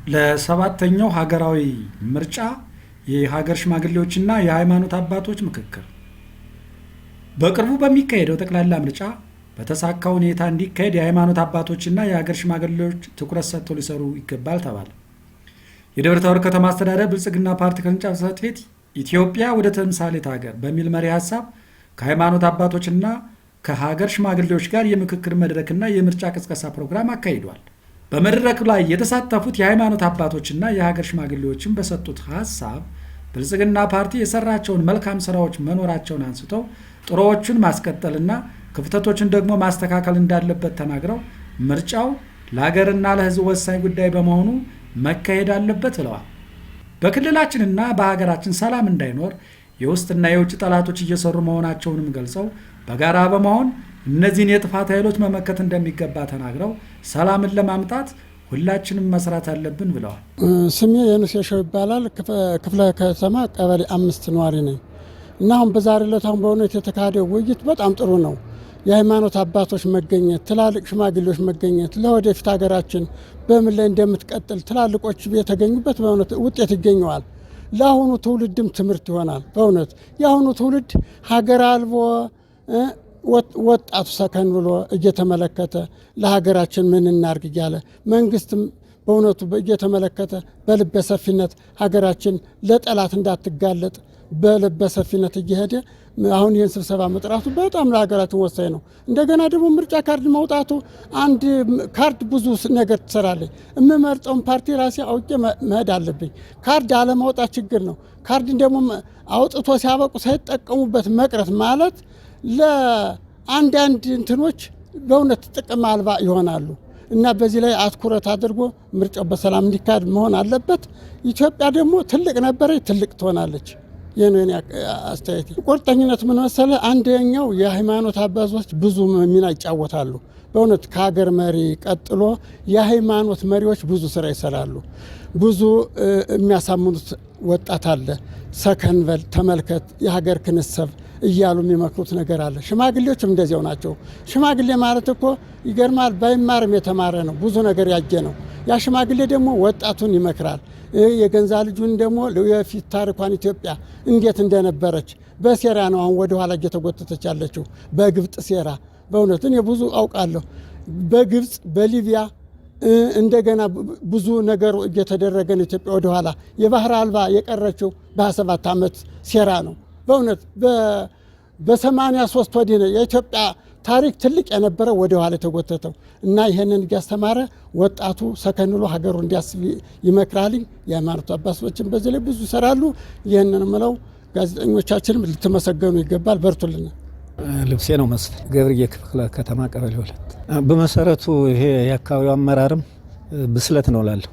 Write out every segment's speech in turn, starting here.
ለሰባተኛው ሀገራዊ ምርጫ የሀገር ሽማግሌዎችና የሃይማኖት አባቶች ምክክር። በቅርቡ በሚካሄደው ጠቅላላ ምርጫ በተሳካ ሁኔታ እንዲካሄድ የሃይማኖት አባቶችና የሀገር ሽማግሌዎች ትኩረት ሰጥተው ሊሰሩ ይገባል ተባለ። የደብረ ታቦር ከተማ አስተዳደር ብልጽግና ፓርቲ ቅርንጫፍ ጽሕፈት ቤት ኢትዮጵያ ወደ ተምሳሌት ሀገር በሚል መሪ ሀሳብ ከሃይማኖት አባቶችና ከሀገር ሽማግሌዎች ጋር የምክክር መድረክና የምርጫ ቅስቀሳ ፕሮግራም አካሂዷል። በመድረኩ ላይ የተሳተፉት የሃይማኖት አባቶችና የሀገር ሽማግሌዎችን በሰጡት ሀሳብ ብልጽግና ፓርቲ የሰራቸውን መልካም ስራዎች መኖራቸውን አንስተው ጥሩዎቹን ማስቀጠልና ክፍተቶችን ደግሞ ማስተካከል እንዳለበት ተናግረው ምርጫው ለሀገርና ለሕዝብ ወሳኝ ጉዳይ በመሆኑ መካሄድ አለበት ብለዋል። በክልላችንና በሀገራችን ሰላም እንዳይኖር የውስጥና የውጭ ጠላቶች እየሰሩ መሆናቸውንም ገልጸው በጋራ በመሆን እነዚህን የጥፋት ኃይሎች መመከት እንደሚገባ ተናግረው ሰላምን ለማምጣት ሁላችንም መስራት አለብን ብለዋል። ስሜ የኑስ የሸው ይባላል። ክፍለ ከተማ ቀበሌ 5 ነዋሪ ነኝ እና አሁን በዛሬው ዕለት በእውነት የተካሄደው ውይይት በጣም ጥሩ ነው። የሃይማኖት አባቶች መገኘት፣ ትላልቅ ሽማግሌዎች መገኘት ለወደፊት ሀገራችን በምን ላይ እንደምትቀጥል ትላልቆች የተገኙበት በእውነት ውጤት ይገኘዋል። ለአሁኑ ትውልድም ትምህርት ይሆናል። በእውነት የአሁኑ ትውልድ ሀገር አልቦ ወጣቱ ሰከን ብሎ እየተመለከተ ለሀገራችን ምን እናርግ እያለ መንግስትም በእውነቱ እየተመለከተ በልበ ሰፊነት ሀገራችን ለጠላት እንዳትጋለጥ በልበ ሰፊነት እየሄደ አሁን ይህን ስብሰባ መጥራቱ በጣም ለሀገራችን ወሳኝ ነው። እንደገና ደግሞ ምርጫ ካርድ ማውጣቱ አንድ ካርድ ብዙ ነገር ትሰራለች። የምመርጠውን ፓርቲ ራሴ አውቄ መሄድ አለብኝ። ካርድ አለማውጣት ችግር ነው። ካርድን ደግሞ አውጥቶ ሲያበቁ ሳይጠቀሙበት መቅረት ማለት ለአንዳንድ እንትኖች በእውነት ጥቅም አልባ ይሆናሉ እና በዚህ ላይ አትኩረት አድርጎ ምርጫው በሰላም እንዲካሄድ መሆን አለበት። ኢትዮጵያ ደግሞ ትልቅ ነበረች፣ ትልቅ ትሆናለች። የኔ አስተያየት ቁርጠኝነት ምን መሰለህ፣ አንደኛው የሃይማኖት አባቶች ብዙ ሚና ይጫወታሉ። በእውነት ከሀገር መሪ ቀጥሎ የሃይማኖት መሪዎች ብዙ ስራ ይሰራሉ። ብዙ የሚያሳምኑት ወጣት አለ። ሰከን በል ተመልከት፣ የሀገር ክንሰብ እያሉ የሚመክሩት ነገር አለ። ሽማግሌዎችም እንደዚያው ናቸው። ሽማግሌ ማለት እኮ ይገርማል፣ ባይማርም የተማረ ነው፣ ብዙ ነገር ያየ ነው። ያ ሽማግሌ ደግሞ ወጣቱን ይመክራል። የገንዛ ልጁን ደግሞ የፊት ታሪኳን ኢትዮጵያ እንዴት እንደነበረች በሴራ ነው አሁን ወደ ኋላ እየተጎተተች ያለችው፣ በግብፅ ሴራ። በእውነት እኔ ብዙ አውቃለሁ። በግብፅ በሊቢያ እንደገና ብዙ ነገር እየተደረገ ነው። ኢትዮጵያ ወደ ኋላ የባህር አልባ የቀረችው በ27 ዓመት ሴራ ነው። በእውነት በ83 ወዲህ ነው የኢትዮጵያ ታሪክ ትልቅ የነበረ ወደ ኋላ የተጎተተው እና ይህንን እያስተማረ ወጣቱ ሰከን ብሎ ሀገሩ እንዲያስብ ይመክራልኝ። የሃይማኖት አባቶችን በዚህ ላይ ብዙ ይሰራሉ። ይህንን ምለው ጋዜጠኞቻችንም ልትመሰገኑ ይገባል። በርቱልን። ልብሴ ነው መስል ገብርዬ ክፍለ ከተማ ቀበሌ 2። በመሰረቱ ይሄ የአካባቢው አመራርም ብስለት ነው ላለሁ።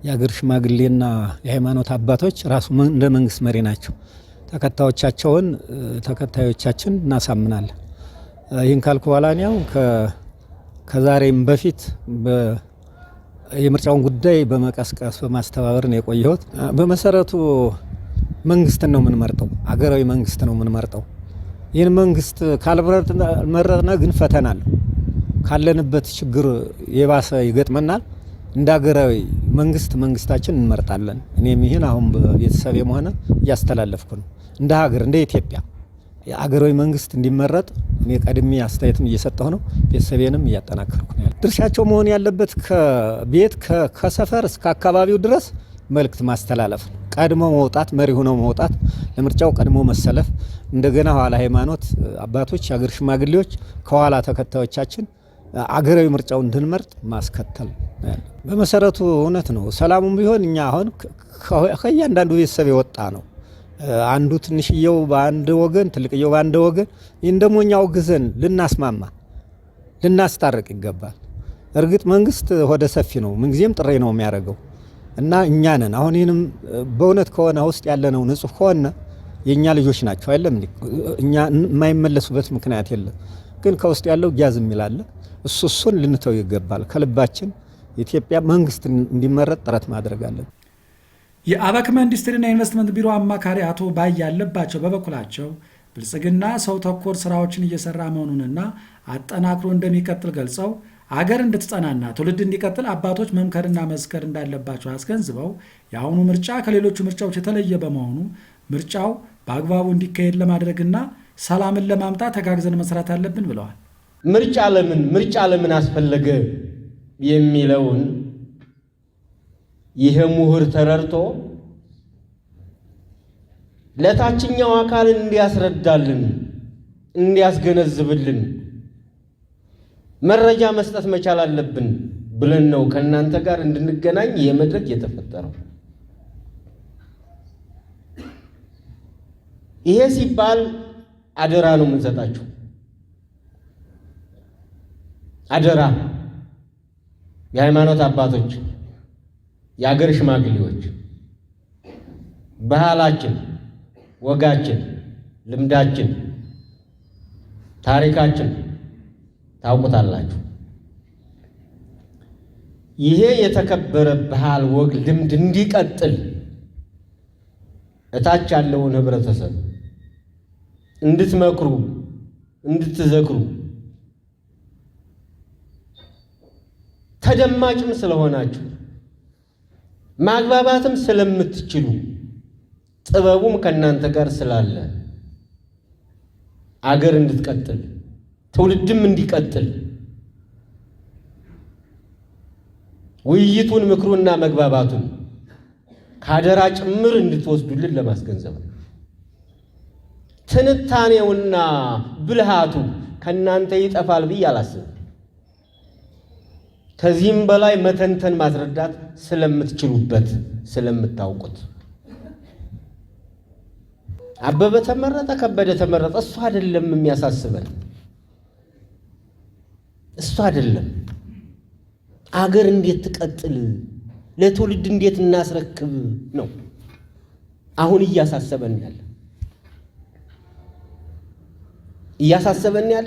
የሀገር ሽማግሌና የሃይማኖት አባቶች ራሱ እንደ መንግስት መሪ ናቸው። ተከታዮቻችን እናሳምናለን። ይህን ካልኩ በኋላ ያው ከዛሬም በፊት የምርጫውን ጉዳይ በመቀስቀስ በማስተባበር ነው የቆየሁት። በመሰረቱ መንግስትን ነው የምንመርጠው፣ አገራዊ መንግስት ነው የምንመርጠው። ይህን መንግስት ካልመረጥነ ግን ፈተና አለው። ካለንበት ችግር የባሰ ይገጥመናል። እንደ አገራዊ መንግስታችን እንመርጣለን። እኔም ይህን አሁን በቤተሰቤም ሆነ እያስተላለፍኩ ነው። እንደ ሀገር እንደ ኢትዮጵያ የአገራዊ መንግስት እንዲመረጥ እኔ ቀድሜ አስተያየትም እየሰጠሁ ነው። ቤተሰቤንም እያጠናከርኩ ነው። ድርሻቸው መሆን ያለበት ከቤት ከሰፈር እስከ አካባቢው ድረስ መልእክት ማስተላለፍ ነው። ቀድሞ መውጣት፣ መሪ ሆነው መውጣት፣ ለምርጫው ቀድሞ መሰለፍ፣ እንደገና ኋላ ሃይማኖት አባቶች፣ የአገር ሽማግሌዎች ከኋላ ተከታዮቻችን አገራዊ ምርጫው እንድንመርጥ ማስከተል። በመሰረቱ እውነት ነው። ሰላሙም ቢሆን እኛ አሁን ከእያንዳንዱ ቤተሰብ የወጣ ነው። አንዱ ትንሽየው በአንድ ወገን፣ ትልቅየው በአንድ ወገን። ይህን ደግሞ እኛ አውግዘን ልናስማማ ልናስታርቅ ይገባል። እርግጥ መንግስት ወደ ሰፊ ነው፣ ምንጊዜም ጥሪ ነው የሚያደርገው እና እኛ ነን አሁን ይህንም በእውነት ከሆነ ውስጥ ያለነው ንጹህ ከሆነ የእኛ ልጆች ናቸው አይደለም። እኛ የማይመለሱበት ምክንያት የለም። ግን ከውስጥ ያለው ጊያዝ የሚላለ እሱን ልንተው ይገባል። ከልባችን የኢትዮጵያ መንግስት እንዲመረጥ ጥረት ማድረግ አለን። የአበክመ ኢንዱስትሪና ኢንቨስትመንት ቢሮ አማካሪ አቶ ባይ ያለባቸው በበኩላቸው ብልጽግና ሰው ተኮር ስራዎችን እየሰራ መሆኑንና አጠናክሮ እንደሚቀጥል ገልጸው አገር እንድትጸናና ትውልድ እንዲቀጥል አባቶች መምከርና መስከር እንዳለባቸው አስገንዝበው የአሁኑ ምርጫ ከሌሎቹ ምርጫዎች የተለየ በመሆኑ ምርጫው በአግባቡ እንዲካሄድ ለማድረግና ሰላምን ለማምጣት ተጋግዘን መስራት አለብን ብለዋል። ምርጫ ለምን አስፈለገ የሚለውን ይሄ ምሁር ተረድቶ ለታችኛው አካል እንዲያስረዳልን እንዲያስገነዝብልን መረጃ መስጠት መቻል አለብን ብለን ነው ከእናንተ ጋር እንድንገናኝ የመድረክ የተፈጠረው። ይሄ ሲባል አደራ ነው የምንሰጣችሁ። አደራ የሃይማኖት አባቶች፣ የአገር ሽማግሌዎች ባህላችን፣ ወጋችን፣ ልምዳችን፣ ታሪካችን ታውቁታላችሁ። ይሄ የተከበረ ባህል፣ ወግ፣ ልምድ እንዲቀጥል እታች ያለውን ህብረተሰብ እንድትመክሩ እንድትዘክሩ ተደማጭም ስለሆናችሁ ማግባባትም ስለምትችሉ ጥበቡም ከእናንተ ጋር ስላለ አገር እንድትቀጥል ትውልድም እንዲቀጥል ውይይቱን ምክሩና መግባባቱን ካደራ ጭምር እንድትወስዱልን ለማስገንዘብ ነው። ትንታኔውና ብልሃቱ ከእናንተ ይጠፋል ብዬ አላስብም። ከዚህም በላይ መተንተን ማስረዳት ስለምትችሉበት ስለምታውቁት አበበ ተመረጠ ከበደ ተመረጠ እሱ አይደለም የሚያሳስበን፣ እሱ አይደለም። አገር እንዴት ትቀጥል፣ ለትውልድ እንዴት እናስረክብ ነው አሁን እያሳሰበን ያለ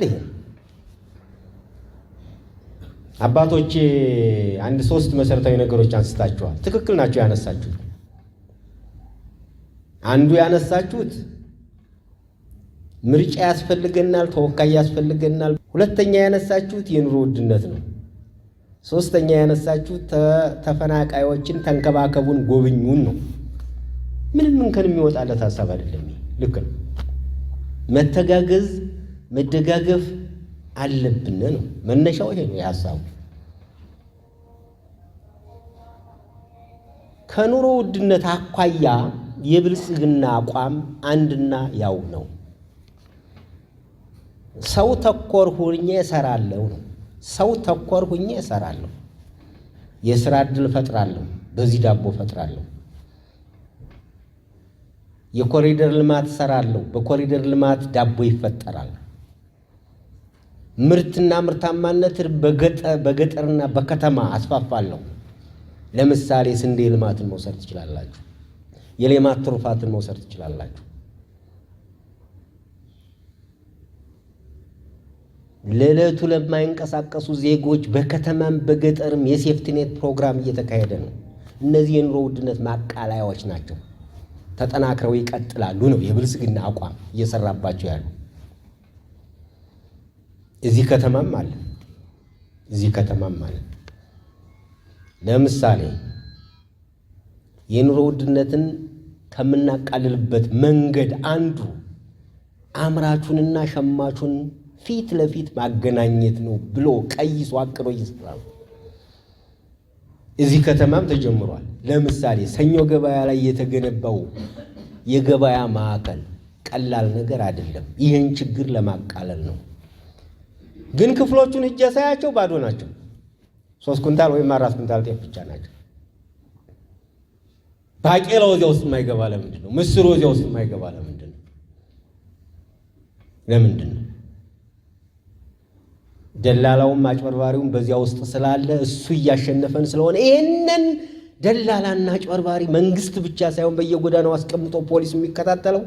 ይሄ። አባቶቼ አንድ 3 መሰረታዊ ነገሮች አንስታችኋል። ትክክል ናቸው ያነሳችሁት። አንዱ ያነሳችሁት ምርጫ ያስፈልገናል፣ ተወካይ ያስፈልገናል። ሁለተኛ ያነሳችሁት የኑሮ ውድነት ነው። ሶስተኛ ያነሳችሁት ተፈናቃዮችን ተንከባከቡን፣ ጎብኙን ነው። ምንም እንከን የሚወጣለት ሐሳብ አይደለም። ልክ ነው። መተጋገዝ መደጋገፍ አለብን ነው መነሻው። ይሄ ነው የሐሳቡ። ከኑሮ ውድነት አኳያ የብልጽግና አቋም አንድና ያው ነው። ሰው ተኮር ሁኜ እሰራለሁ ነው። ሰው ተኮር ሁኜ እሰራለሁ፣ የሥራ ዕድል ፈጥራለሁ፣ በዚህ ዳቦ ፈጥራለሁ፣ የኮሪደር ልማት እሰራለሁ፣ በኮሪደር ልማት ዳቦ ይፈጠራል። ምርትና ምርታማነት በገጠርና በከተማ አስፋፋለሁ። ለምሳሌ ስንዴ ልማትን መውሰድ ትችላላችሁ። የሌማት ትሩፋትን መውሰድ ትችላላችሁ። ለዕለቱ ለማይንቀሳቀሱ ዜጎች በከተማም በገጠርም የሴፍቲኔት ፕሮግራም እየተካሄደ ነው። እነዚህ የኑሮ ውድነት ማቃለያዎች ናቸው። ተጠናክረው ይቀጥላሉ ነው የብልጽግና አቋም እየሰራባቸው ያሉ። እዚህ ከተማም አለ። ለምሳሌ የኑሮ ውድነትን ከምናቃልልበት መንገድ አንዱ አምራቹንና ሸማቹን ፊት ለፊት ማገናኘት ነው ብሎ ቀይሶ አቅዶ እየሰራ ነው። እዚህ ከተማም ተጀምሯል። ለምሳሌ ሰኞ ገበያ ላይ የተገነባው የገበያ ማዕከል ቀላል ነገር አይደለም። ይህን ችግር ለማቃለል ነው። ግን ክፍሎቹን እጀ ሳያቸው ባዶ ናቸው። 3 ኩንታል ወይም 4 ኩንታል ጤፍ ብቻ ናቸው። ባቄላው እዚያ ውስጥ የማይገባ ለምንድን ነው? ምስሩ እዚያ ውስጥ የማይገባ ለምንድን ነው? ደላላውም አጭበርባሪውም በዚያ ውስጥ ስላለ እሱ እያሸነፈን ስለሆነ ይህንን ደላላና አጭበርባሪ መንግስት ብቻ ሳይሆን በየጎዳናው አስቀምጦ ፖሊስ የሚከታተለው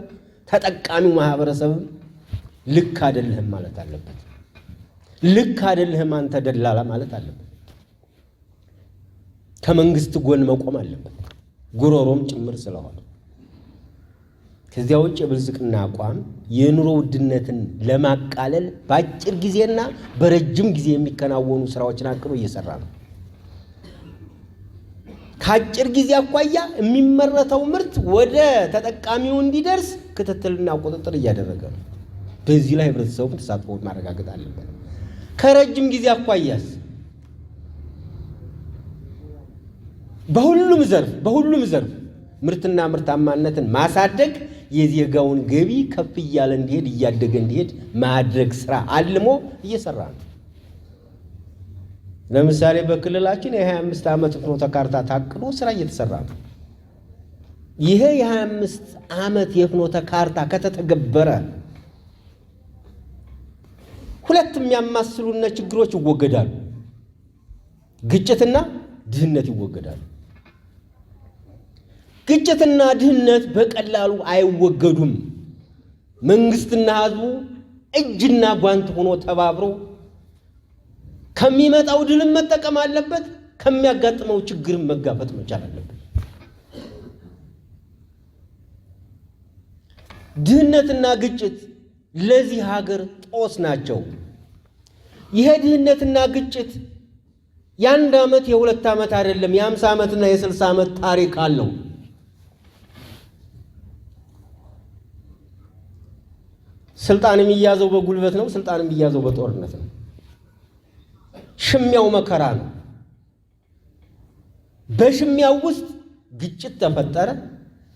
ተጠቃሚው ማህበረሰብም ልክ አይደለህም ማለት አለበት። ልክ አይደለህም አንተ ደላላ ማለት አለበት። ከመንግስት ጎን መቆም አለበት፣ ጉሮሮም ጭምር ስለሆነ። ከዚያ ውጭ የብልጽግና አቋም የኑሮ ውድነትን ለማቃለል በአጭር ጊዜና በረጅም ጊዜ የሚከናወኑ ስራዎችን አቅዶ እየሰራ ነው። ከአጭር ጊዜ አኳያ የሚመረተው ምርት ወደ ተጠቃሚው እንዲደርስ ክትትልና ቁጥጥር እያደረገ ነው። በዚህ ላይ ህብረተሰቡ ተሳትፎውን ማረጋገጥ አለበት። ከረጅም ጊዜ አኳያስ በሁሉም ዘርፍ ምርትና ምርታማነትን ማሳደግ የዜጋውን ገቢ ከፍ እያለ እንዲሄድ እያደገ እንዲሄድ ማድረግ ስራ አልሞ እየሰራ ነው። ለምሳሌ በክልላችን የ25 ዓመት ፍኖተ ካርታ ታቅዶ ስራ እየተሰራ ነው። ይሄ የ25 ዓመት የፍኖተ ካርታ ከተተገበረ ሁለት የሚያማስሉና ችግሮች ይወገዳሉ። ግጭትና ድህነት ይወገዳሉ። ግጭትና ድህነት በቀላሉ አይወገዱም። መንግስትና ህዝቡ እጅና ጓንት ሆኖ ተባብሮ ከሚመጣው ድልም መጠቀም አለበት፣ ከሚያጋጥመው ችግርም መጋፈጥ መቻል አለበት። ድህነትና ግጭት ለዚህ ሀገር ጦስ ናቸው። ይሄ ድህነትና ግጭት የአንድ ዓመት የሁለት ዓመት አይደለም፣ የ50 ዓመትና የ60 ዓመት ታሪክ አለው። ስልጣን የሚያዘው በጉልበት ነው። ስልጣን የሚያዘው በጦርነት ነው። ሽሚያው መከራ ነው። በሽሚያው ውስጥ ግጭት ተፈጠረ።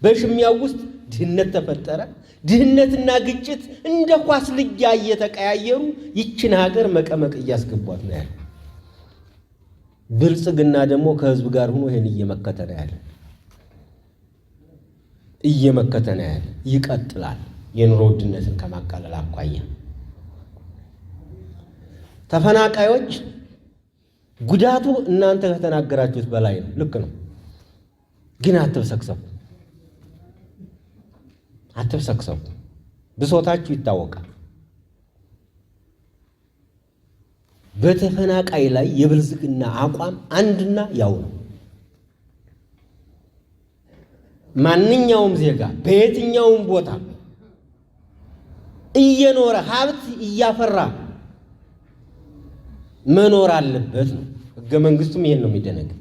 በሽሚያው ውስጥ ድህነት ተፈጠረ። ድህነትና ግጭት እንደ ኳስ ልያ እየተቀያየሩ ይችን ሀገር መቀመቅ እያስገቧት ነው ያለ። ብልጽግና ደግሞ ከህዝብ ጋር ሆኖ ይሄን እየመከተ ነው ያለ። ይቀጥላል። የኑሮ ውድነትን ከማቃለል አኳያ ተፈናቃዮች ጉዳቱ እናንተ ከተናገራችሁት በላይ ነው። ልክ ነው። ግን አትብሰክሰቡ። ብሶታችሁ ይታወቃል። በተፈናቃይ ላይ የብልጽግና አቋም አንድና ያው ነው። ማንኛውም ዜጋ በየትኛውም ቦታ እየኖረ ሀብት እያፈራ መኖር አለበት ነው። ሕገ መንግስቱም ይሄን ነው የሚደነግግ።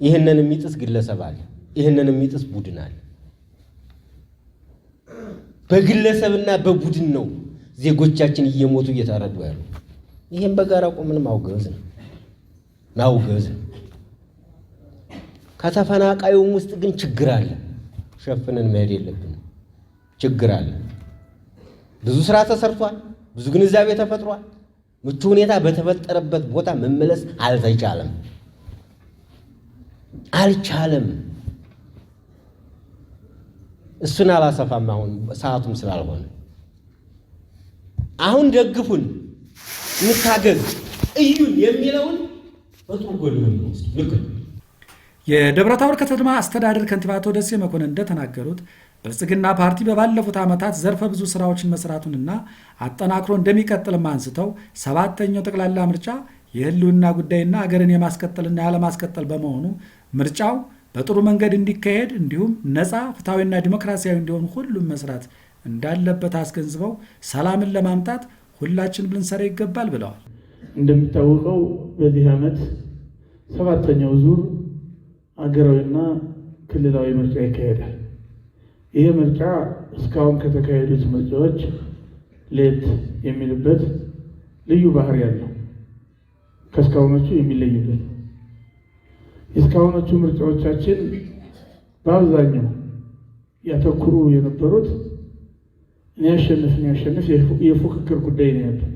ይሄንን የሚጥስ ግለሰብ አለ፣ ይሄንን የሚጥስ ቡድን አለ። በግለሰብና በቡድን ነው ዜጎቻችን እየሞቱ እየታረዱ ያሉ። ይሄን በጋራ ቆመን ማውገዝ ነው። ከተፈናቃዩም ውስጥ ግን ችግር አለ። ሸፍነን መሄድ የለብንም። ችግር አለ። ብዙ ስራ ተሰርቷል። ብዙ ግንዛቤ ተፈጥሯል። ምቹ ሁኔታ በተፈጠረበት ቦታ መመለስ አልቻለም። እሱን አላሰፋም። አሁን ሰዓቱም ስላልሆነ አሁን ደግፉን፣ እንታገዝ፣ እዩን የሚለውን በጥሩ ጎን ነው። ልክ የደብረ ታቦር ከተማ አስተዳደር ከንቲባ አቶ ደሴ መኮንን እንደተናገሩት ብልጽግና ፓርቲ በባለፉት ዓመታት ዘርፈ ብዙ ስራዎችን መስራቱንና አጠናክሮ እንደሚቀጥልም አንስተው 7ኛው ጠቅላላ ምርጫ የህልውና ጉዳይና አገርን የማስቀጠልና ያለማስቀጠል በመሆኑ ምርጫው በጥሩ መንገድ እንዲካሄድ እንዲሁም ነፃ ፍትሐዊና ዲሞክራሲያዊ እንዲሆን ሁሉም መስራት እንዳለበት አስገንዝበው ሰላምን ለማምጣት ሁላችንም ልንሰራ ይገባል ብለዋል። እንደሚታወቀው በዚህ ዓመት 7ኛው ዙር አገራዊና ክልላዊ ምርጫ ይካሄዳል። ይሄ ምርጫ እስካሁን ከተካሄዱት ምርጫዎች ለየት የሚልበት ልዩ ባህሪ ያለው ከእስካሁኖቹ የሚለይበት የእስካሁኖቹ ምርጫዎቻችን በአብዛኛው ያተኩሩ የነበሩት እኔ ያሸንፍ የፉክክር ጉዳይ ነው ያለው።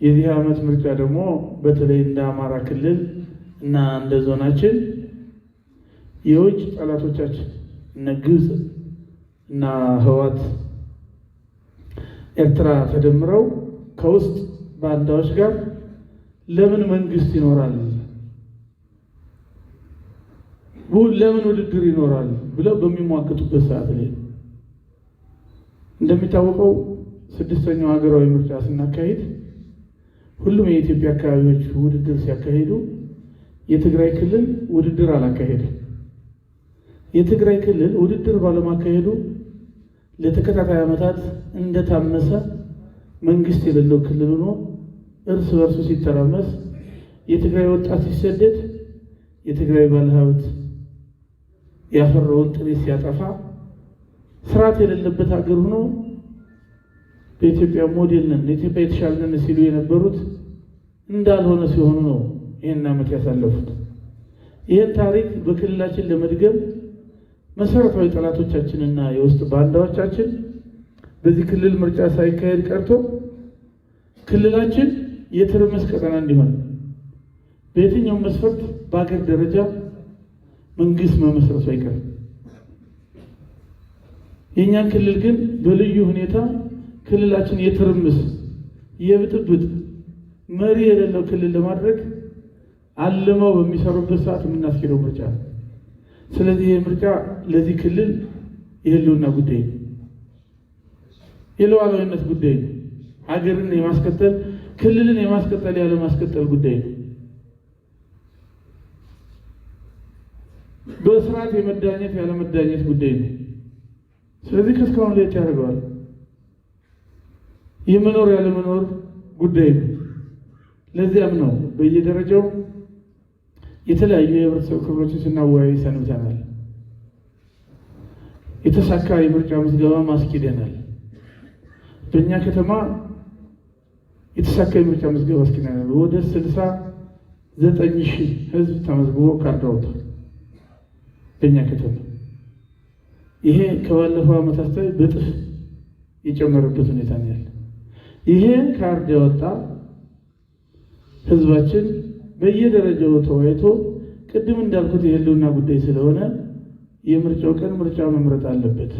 የዚህ ዓመት ምርጫ ደግሞ በተለይ እንደ አማራ ክልል እና እንደ ዞናችን የውጭ ጠላቶቻችን እነ ግብፅ እና ህወሓት ኤርትራ ተደምረው ከውስጥ ባንዳዎች ጋር ለምን መንግስት ይኖራል፣ ለምን ውድድር ይኖራል ብለው በሚሟገቱበት ሰዓት ላይ እንደሚታወቀው 6ኛው ሀገራዊ ምርጫ ስናካሂድ ሁሉም የኢትዮጵያ አካባቢዎች ውድድር ሲያካሂዱ የትግራይ ክልል ውድድር አላካሄደም። የትግራይ ክልል ውድድር ባለማካሄዱ ለተከታታይ ዓመታት እንደታመሰ መንግስት የሌለው ክልል ሆኖ እርስ በርሱ ሲተራመስ፣ የትግራይ ወጣት ሲሰደድ፣ የትግራይ ባለሀብት ያፈራውን ጥሪት ሲያጠፋ፣ ስርዓት የሌለበት ሀገር ሆኖ በኢትዮጵያ ሞዴል ነን ኢትዮጵያ የተሻለ ነን ሲሉ የነበሩት እንዳልሆነ ሲሆኑ ነው ይህን ዓመት ያሳለፉት። ይህን ታሪክ በክልላችን ለመድገም መሰረታዊ ጠላቶቻችንና የውስጥ ባንዳዎቻችን በዚህ ክልል ምርጫ ሳይካሄድ ቀርቶ ክልላችን የትርምስ ቀጠና እንዲሆን በየትኛውም መስፈርት በአገር ደረጃ መንግስት መመስረቱ አይቀርም። የእኛን ክልል ግን በልዩ ሁኔታ ክልላችን የትርምስ የብጥብጥ መሪ የሌለው ክልል ለማድረግ አልመው በሚሰሩበት ሰዓት የምናስኬደው ምርጫ ነው። ስለዚህ ይህ ምርጫ ለዚህ ክልል የህልውና ጉዳይ ነው፣ የሉዓላዊነት ጉዳይ ነው፣ ሀገርን የማስቀጠል ክልልን የማስቀጠል ያለ ማስቀጠል ጉዳይ ነው። በስርዓት የመዳኘት ያለ መዳኘት ጉዳይ ነው። ስለዚህ ከእስካሁን ለየት ያደርገዋል። የመኖር ያለ መኖር ጉዳይ ነው። ለዚያም ነው በየደረጃው የተለያዩ የህብረተሰብ ክፍሎችን ስናወያይ ሰንብተናል። የተሳካ የምርጫ ምዝገባ ማስኪደናል። በእኛ ከተማ የተሳካ የምርጫ ምዝገባ አስኪደናል። ወደ 69,000 ህዝብ ተመዝግቦ ካርድ አውጥቷል በእኛ ከተማ። ይሄ ከባለፈው ዓመታት ላይ በጥፍ የጨመረበት ሁኔታ ነው ያለ። ይሄ ካርድ ያወጣ ህዝባችን በየደረጃው ተወያይቶ ቅድም እንዳልኩት የህልውና ጉዳይ ስለሆነ የምርጫው ቀን ምርጫ መምረጥ አለበት።